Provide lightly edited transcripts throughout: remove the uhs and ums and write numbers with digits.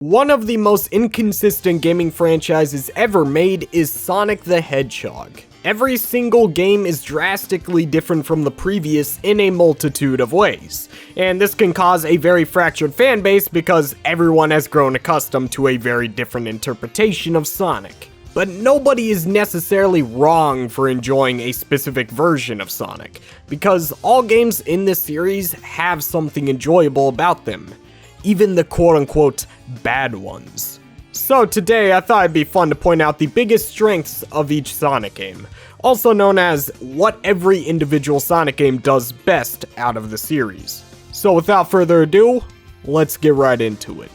One of the most inconsistent gaming franchises ever made is Sonic the Hedgehog. Every single game is drastically different from the previous in a multitude of ways, and this can cause a very fractured fanbase because everyone has grown accustomed to a very different interpretation of Sonic. But nobody is necessarily wrong for enjoying a specific version of Sonic, because all games in this series have something enjoyable about them, even the quote-unquote bad ones. So today I thought it'd be fun to point out the biggest strengths of each Sonic game, also known as what every individual Sonic game does best out of the series. So without further ado, let's get right into it.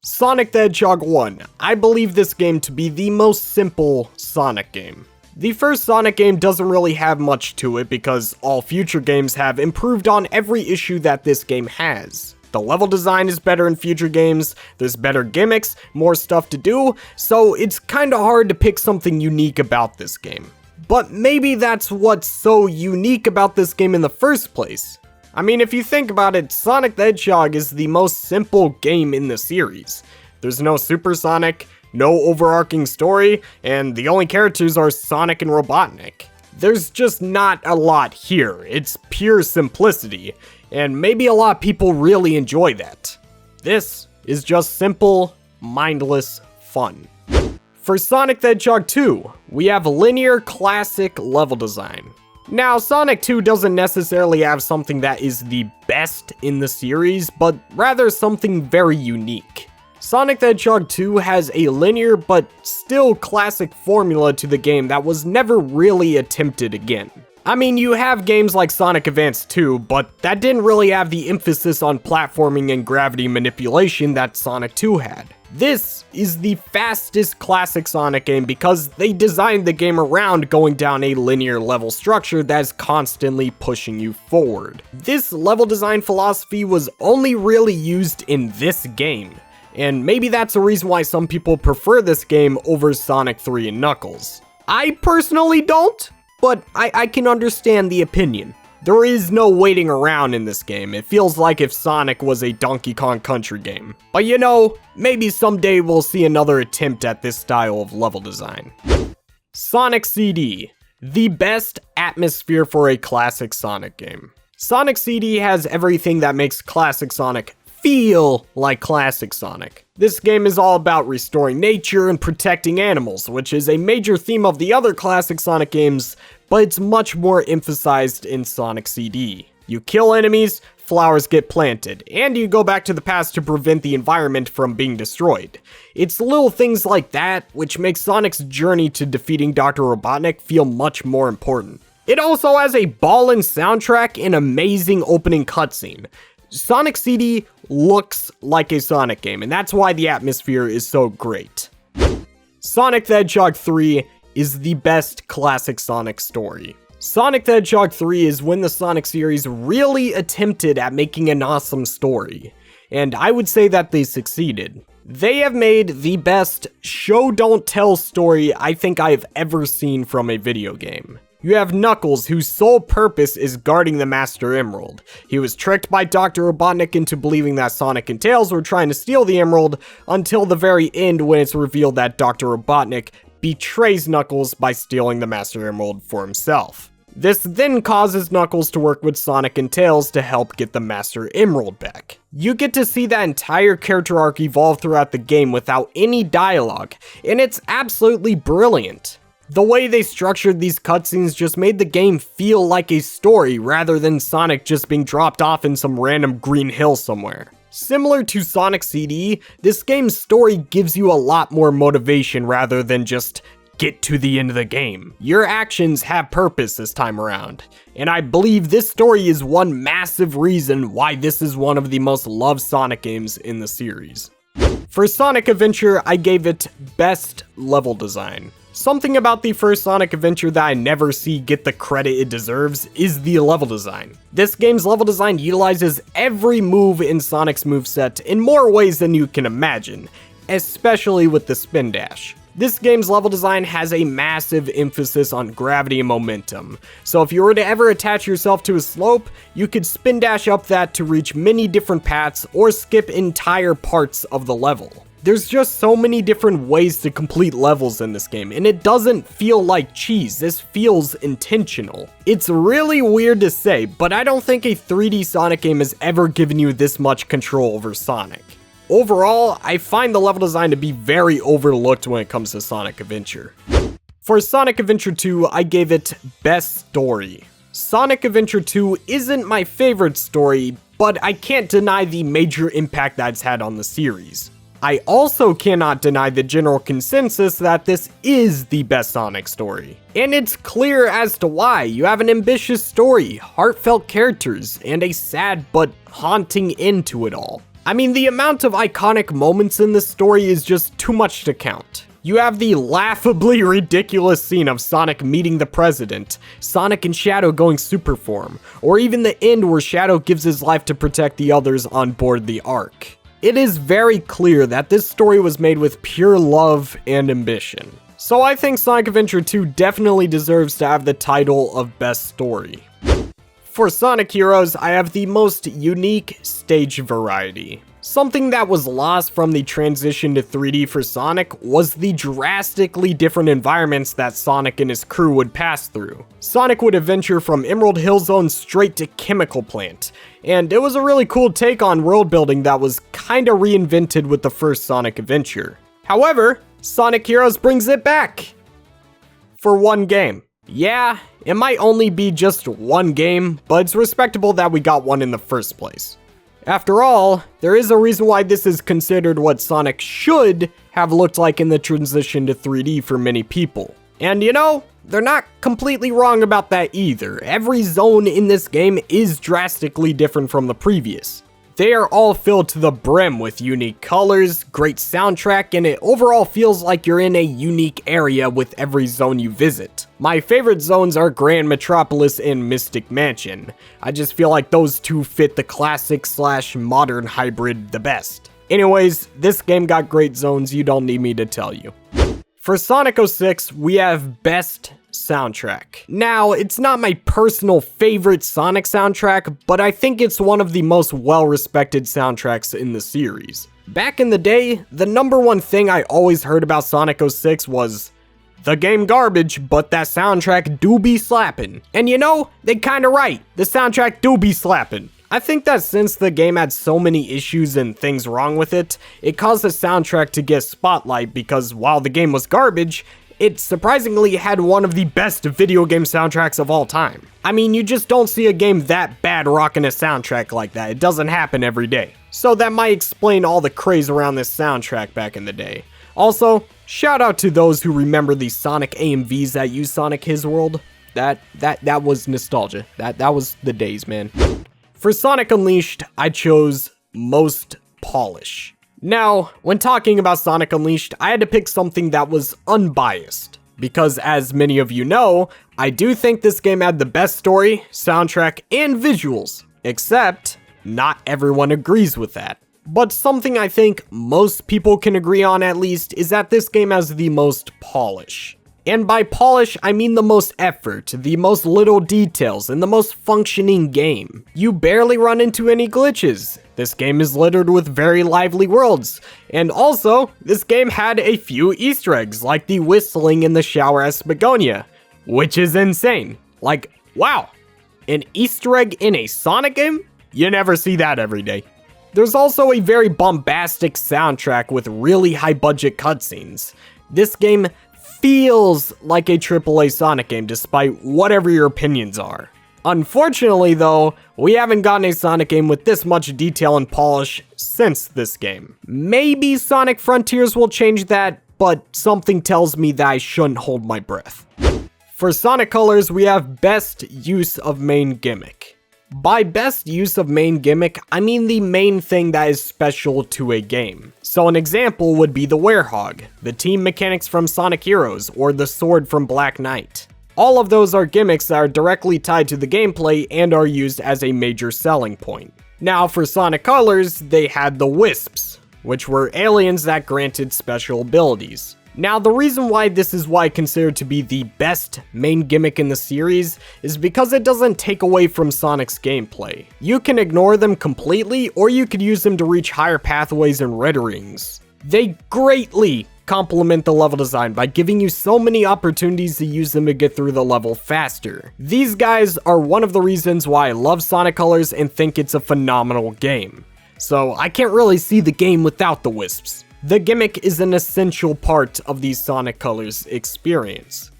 Sonic the Hedgehog 1. I believe this game to be the most simple Sonic game. The first Sonic game doesn't really have much to it because all future games have improved on every issue that this game has. The level design is better in future games, there's better gimmicks, more stuff to do, so it's kinda hard to pick something unique about this game. But maybe that's what's so unique about this game in the first place. I mean, if you think about it, Sonic the Hedgehog is the most simple game in the series. There's no Super Sonic, no overarching story, and the only characters are Sonic and Robotnik. There's just not a lot here, it's pure simplicity, and maybe a lot of people really enjoy that. This is just simple, mindless fun. For Sonic the Hedgehog 2, we have linear classic level design. Now, Sonic 2 doesn't necessarily have something that is the best in the series, but rather something very unique. Sonic the Hedgehog 2 has a linear but still classic formula to the game that was never really attempted again. I mean, you have games like Sonic Advance 2, but that didn't really have the emphasis on platforming and gravity manipulation that Sonic 2 had. This is the fastest classic Sonic game because they designed the game around going down a linear level structure that is constantly pushing you forward. This level design philosophy was only really used in this game, and maybe that's a reason why some people prefer this game over Sonic 3 and Knuckles. I personally don't, but I can understand the opinion. There is no waiting around in this game. It feels like if Sonic was a Donkey Kong Country game. But you know, maybe someday we'll see another attempt at this style of level design. Sonic CD. The best atmosphere for a classic Sonic game. Sonic CD has everything that makes classic Sonic feel like classic Sonic. This game is all about restoring nature and protecting animals, which is a major theme of the other classic Sonic games, but it's much more emphasized in Sonic CD. You kill enemies, flowers get planted, and you go back to the past to prevent the environment from being destroyed. It's little things like that which make Sonic's journey to defeating Dr. Robotnik feel much more important. It also has a ballin' soundtrack and amazing opening cutscene. Sonic CD looks like a Sonic game, and that's why the atmosphere is so great. Sonic the Hedgehog 3 is the best classic Sonic story. Sonic the Hedgehog 3 is when the Sonic series really attempted at making an awesome story, and I would say that they succeeded. They have made the best show-don't-tell story I think I've ever seen from a video game. You have Knuckles, whose sole purpose is guarding the Master Emerald. He was tricked by Dr. Robotnik into believing that Sonic and Tails were trying to steal the Emerald until the very end when it's revealed that Dr. Robotnik betrays Knuckles by stealing the Master Emerald for himself. This then causes Knuckles to work with Sonic and Tails to help get the Master Emerald back. You get to see that entire character arc evolve throughout the game without any dialogue, and it's absolutely brilliant. The way they structured these cutscenes just made the game feel like a story rather than Sonic just being dropped off in some random green hill somewhere. Similar to Sonic CD, this game's story gives you a lot more motivation rather than just get to the end of the game. Your actions have purpose this time around, and I believe this story is one massive reason why this is one of the most loved Sonic games in the series. For Sonic Adventure, I gave it best level design. Something about the first Sonic Adventure that I never see get the credit it deserves is the level design. This game's level design utilizes every move in Sonic's moveset in more ways than you can imagine, especially with the spin dash. This game's level design has a massive emphasis on gravity and momentum, so if you were to ever attach yourself to a slope, you could spin dash up that to reach many different paths or skip entire parts of the level. There's just so many different ways to complete levels in this game, and it doesn't feel like cheese. This feels intentional. It's really weird to say, but I don't think a 3D Sonic game has ever given you this much control over Sonic. Overall, I find the level design to be very overlooked when it comes to Sonic Adventure. For Sonic Adventure 2, I gave it Best Story. Sonic Adventure 2 isn't my favorite story, but I can't deny the major impact that's had on the series. I also cannot deny the general consensus that this is the best Sonic story. And it's clear as to why. You have an ambitious story, heartfelt characters, and a sad but haunting end to it all. I mean, the amount of iconic moments in this story is just too much to count. You have the laughably ridiculous scene of Sonic meeting the president, Sonic and Shadow going super form, or even the end where Shadow gives his life to protect the others on board the Ark. It is very clear that this story was made with pure love and ambition. So I think Sonic Adventure 2 definitely deserves to have the title of Best Story. For Sonic Heroes, I have the most unique stage variety. Something that was lost from the transition to 3D for Sonic was the drastically different environments that Sonic and his crew would pass through. Sonic would adventure from Emerald Hill Zone straight to Chemical Plant, and it was a really cool take on world building that was kinda reinvented with the first Sonic adventure. However, Sonic Heroes brings it back for one game. Yeah, it might only be just one game, but it's respectable that we got one in the first place. After all, there is a reason why this is considered what Sonic should have looked like in the transition to 3D for many people. And you know, they're not completely wrong about that either. Every zone in this game is drastically different from the previous. They are all filled to the brim with unique colors, great soundtrack, and it overall feels like you're in a unique area with every zone you visit. My favorite zones are Grand Metropolis and Mystic Mansion. I just feel like those two fit the classic / modern hybrid the best. Anyways, this game got great zones, you don't need me to tell you. For Sonic 06, we have Best Soundtrack. Now, it's not my personal favorite Sonic soundtrack, but I think it's one of the most well-respected soundtracks in the series. Back in the day, the number one thing I always heard about Sonic 06 was, the game garbage, but that soundtrack do be slappin'. And you know, they kinda right, the soundtrack do be slappin'. I think that since the game had so many issues and things wrong with it, it caused the soundtrack to get spotlight because while the game was garbage, it surprisingly had one of the best video game soundtracks of all time. I mean, you just don't see a game that bad rocking a soundtrack like that. It doesn't happen every day. So that might explain all the craze around this soundtrack back in the day. Also, shout out to those who remember the Sonic AMVs that used Sonic His World. That was nostalgia. That was the days, man. For Sonic Unleashed, I chose Most Polish. Now, when talking about Sonic Unleashed, I had to pick something that was unbiased. Because as many of you know, I do think this game had the best story, soundtrack, and visuals. Except, not everyone agrees with that. But something I think most people can agree on at least is that this game has the most polish. And by polish, I mean the most effort, the most little details, and the most functioning game. You barely run into any glitches. This game is littered with very lively worlds. And also, this game had a few Easter eggs, like the whistling in the shower as Begonia, which is insane. Like, wow, an Easter egg in a Sonic game? You never see that every day. There's also a very bombastic soundtrack with really high budget cutscenes. This game feels like a AAA Sonic game despite whatever your opinions are. Unfortunately though, we haven't gotten a Sonic game with this much detail and polish since this game. Maybe Sonic Frontiers will change that, but something tells me that I shouldn't hold my breath. For Sonic Colors, we have Best Use of Main Gimmick. By best use of main gimmick, I mean the main thing that is special to a game. So an example would be the Hedgehog, the team mechanics from Sonic Heroes, or the sword from Black Knight. All of those are gimmicks that are directly tied to the gameplay and are used as a major selling point. Now for Sonic Colors, they had the Wisps, which were aliens that granted special abilities. Now, the reason why this is why I consider to be the best main gimmick in the series is because it doesn't take away from Sonic's gameplay. You can ignore them completely, or you could use them to reach higher pathways and red rings. They greatly complement the level design by giving you so many opportunities to use them to get through the level faster. These guys are one of the reasons why I love Sonic Colors and think it's a phenomenal game. So I can't really see the game without the wisps. The gimmick is an essential part of the Sonic Colors experience.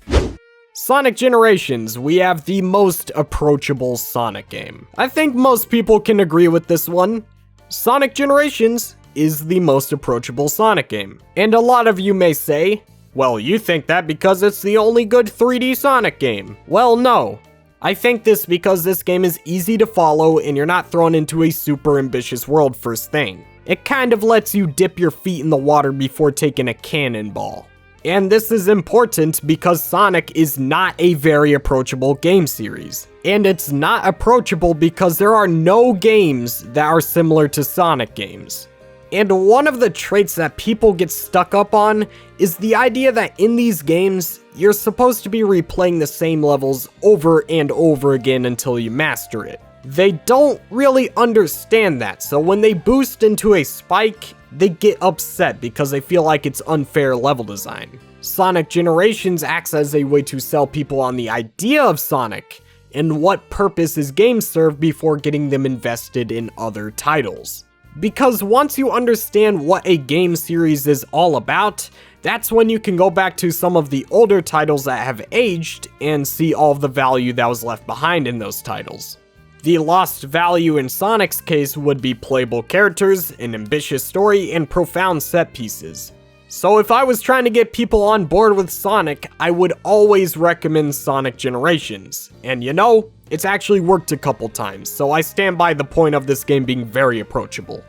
Sonic Generations, we have the most approachable Sonic game. I think most people can agree with this one. Sonic Generations is the most approachable Sonic game. And a lot of you may say, well, you think that because it's the only good 3D Sonic game. Well, no. I think this because this game is easy to follow and you're not thrown into a super ambitious world first thing. It kind of lets you dip your feet in the water before taking a cannonball. And this is important because Sonic is not a very approachable game series. And it's not approachable because there are no games that are similar to Sonic games. And one of the traits that people get stuck up on is the idea that in these games, you're supposed to be replaying the same levels over and over again until you master it. They don't really understand that, so when they boost into a spike, they get upset because they feel like it's unfair level design. Sonic Generations acts as a way to sell people on the idea of Sonic and what purpose his games serve before getting them invested in other titles. Because once you understand what a game series is all about, that's when you can go back to some of the older titles that have aged and see all of the value that was left behind in those titles. The lost value in Sonic's case would be playable characters, an ambitious story, and profound set pieces. So if I was trying to get people on board with Sonic, I would always recommend Sonic Generations. And you know, it's actually worked a couple times, so I stand by the point of this game being very approachable.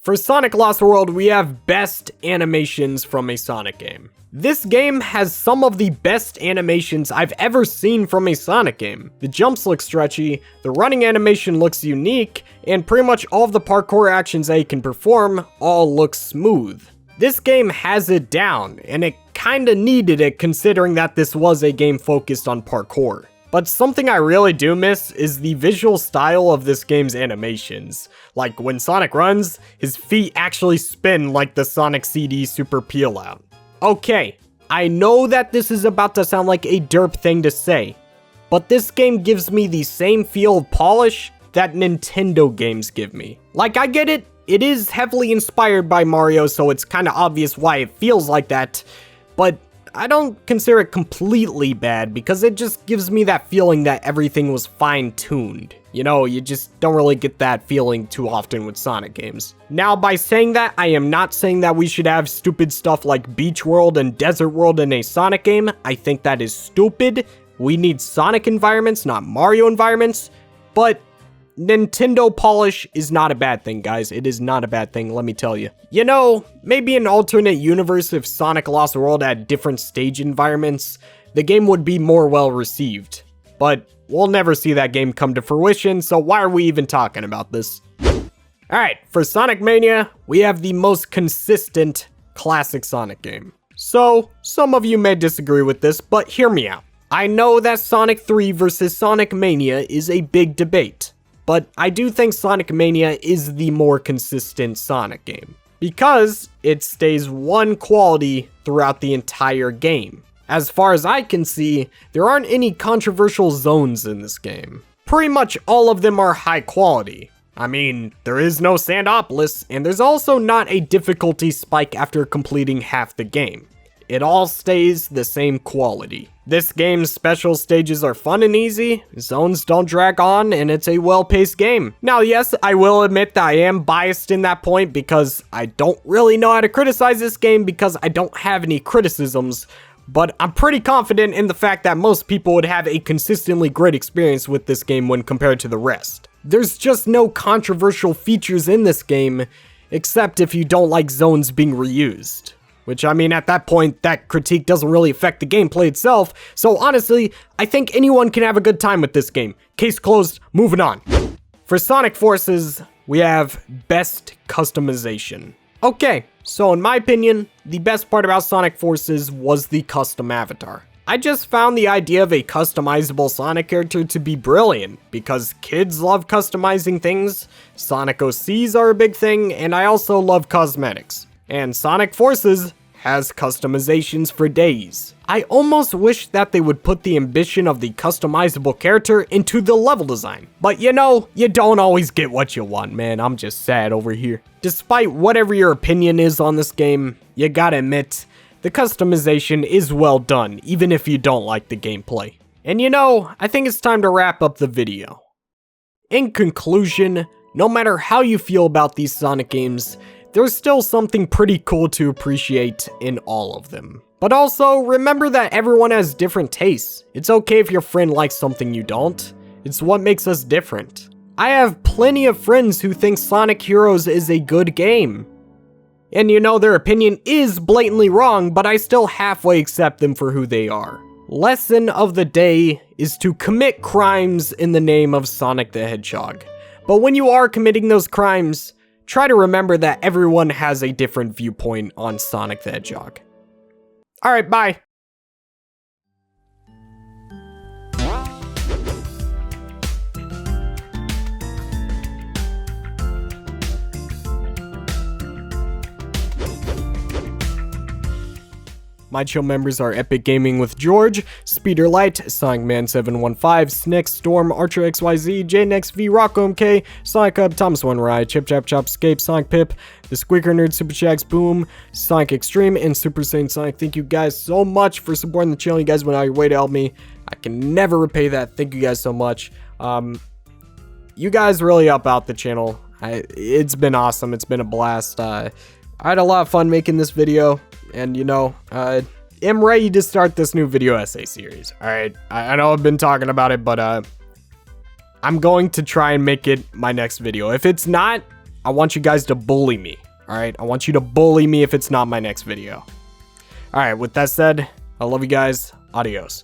For Sonic Lost World, we have best animations from a Sonic game. This game has some of the best animations I've ever seen from a Sonic game. The jumps look stretchy, the running animation looks unique, and pretty much all of the parkour actions that you can perform all look smooth. This game has it down, and it kinda needed it considering that this was a game focused on parkour. But something I really do miss is the visual style of this game's animations. Like when Sonic runs, his feet actually spin like the Sonic CD Super Peel Out. Okay, I know that this is about to sound like a derp thing to say, but this game gives me the same feel of polish that Nintendo games give me. Like, I get it, it is heavily inspired by Mario, so it's kinda obvious why it feels like that, but I don't consider it completely bad because it just gives me that feeling that everything was fine-tuned. You know, you just don't really get that feeling too often with Sonic games. Now, by saying that, I am not saying that we should have stupid stuff like Beach World and Desert World in a Sonic game. I think that is stupid. We need Sonic environments, not Mario environments. But Nintendo polish is not a bad thing, guys. It is not a bad thing, let me tell you. You know, maybe an alternate universe if Sonic Lost World had different stage environments, the game would be more well received. But we'll never see that game come to fruition, so why are we even talking about this? Alright, for Sonic Mania, we have the most consistent classic Sonic game. So, some of you may disagree with this, but hear me out. I know that Sonic 3 versus Sonic Mania is a big debate, but I do think Sonic Mania is the more consistent Sonic game, because it stays one quality throughout the entire game. As far as I can see, there aren't any controversial zones in this game. Pretty much all of them are high quality. I mean, there is no Sandopolis, and there's also not a difficulty spike after completing half the game. It all stays the same quality. This game's special stages are fun and easy, zones don't drag on, and it's a well-paced game. Now yes, I will admit that I am biased in that point because I don't really know how to criticize this game because I don't have any criticisms, but I'm pretty confident in the fact that most people would have a consistently great experience with this game when compared to the rest. There's just no controversial features in this game, except if you don't like zones being reused. Which, I mean, at that point, that critique doesn't really affect the gameplay itself, so honestly, I think anyone can have a good time with this game. Case closed, moving on. For Sonic Forces, we have best customization. Okay, so in my opinion, the best part about Sonic Forces was the custom avatar. I just found the idea of a customizable Sonic character to be brilliant, because kids love customizing things, Sonic OCs are a big thing, and I also love cosmetics. And Sonic Forces has customizations for days. I almost wish that they would put the ambition of the customizable character into the level design. But you know, you don't always get what you want, man. I'm just sad over here. Despite whatever your opinion is on this game, you gotta admit, the customization is well done, even if you don't like the gameplay. And you know, I think it's time to wrap up the video. In conclusion, no matter how you feel about these Sonic games, there's still something pretty cool to appreciate in all of them. But also, remember that everyone has different tastes. It's okay if your friend likes something you don't. It's what makes us different. I have plenty of friends who think Sonic Heroes is a good game. And you know, their opinion is blatantly wrong, but I still halfway accept them for who they are. Lesson of the day is to commit crimes in the name of Sonic the Hedgehog. But when you are committing those crimes, try to remember that everyone has a different viewpoint on Sonic the Hedgehog. Alright, bye! My chill members are Epic Gaming with George, Speeder Light, SonicMan715, Snick, Storm, Archer XYZ, JNXV, Rocco MK, Sonic Hub, Thomas One Rye, Chip Chap Chop, Scape, Sonic Pip, The Squeaker Nerd, Super Shags, Boom, Sonic Extreme, and Super Saiyan Sonic. Thank you guys so much for supporting the channel. You guys went out of your way to help me. I can never repay that. Thank you guys so much. You guys really help out the channel. It's been awesome. It's been a blast. I had a lot of fun making this video. And you know, I'm ready to start this new video essay series. Alright, I know I've been talking about it, but I'm going to try and make it my next video. If it's not, I want you guys to bully me. Alright, I want you to bully me if it's not my next video. Alright, with that said, I love you guys. Adios.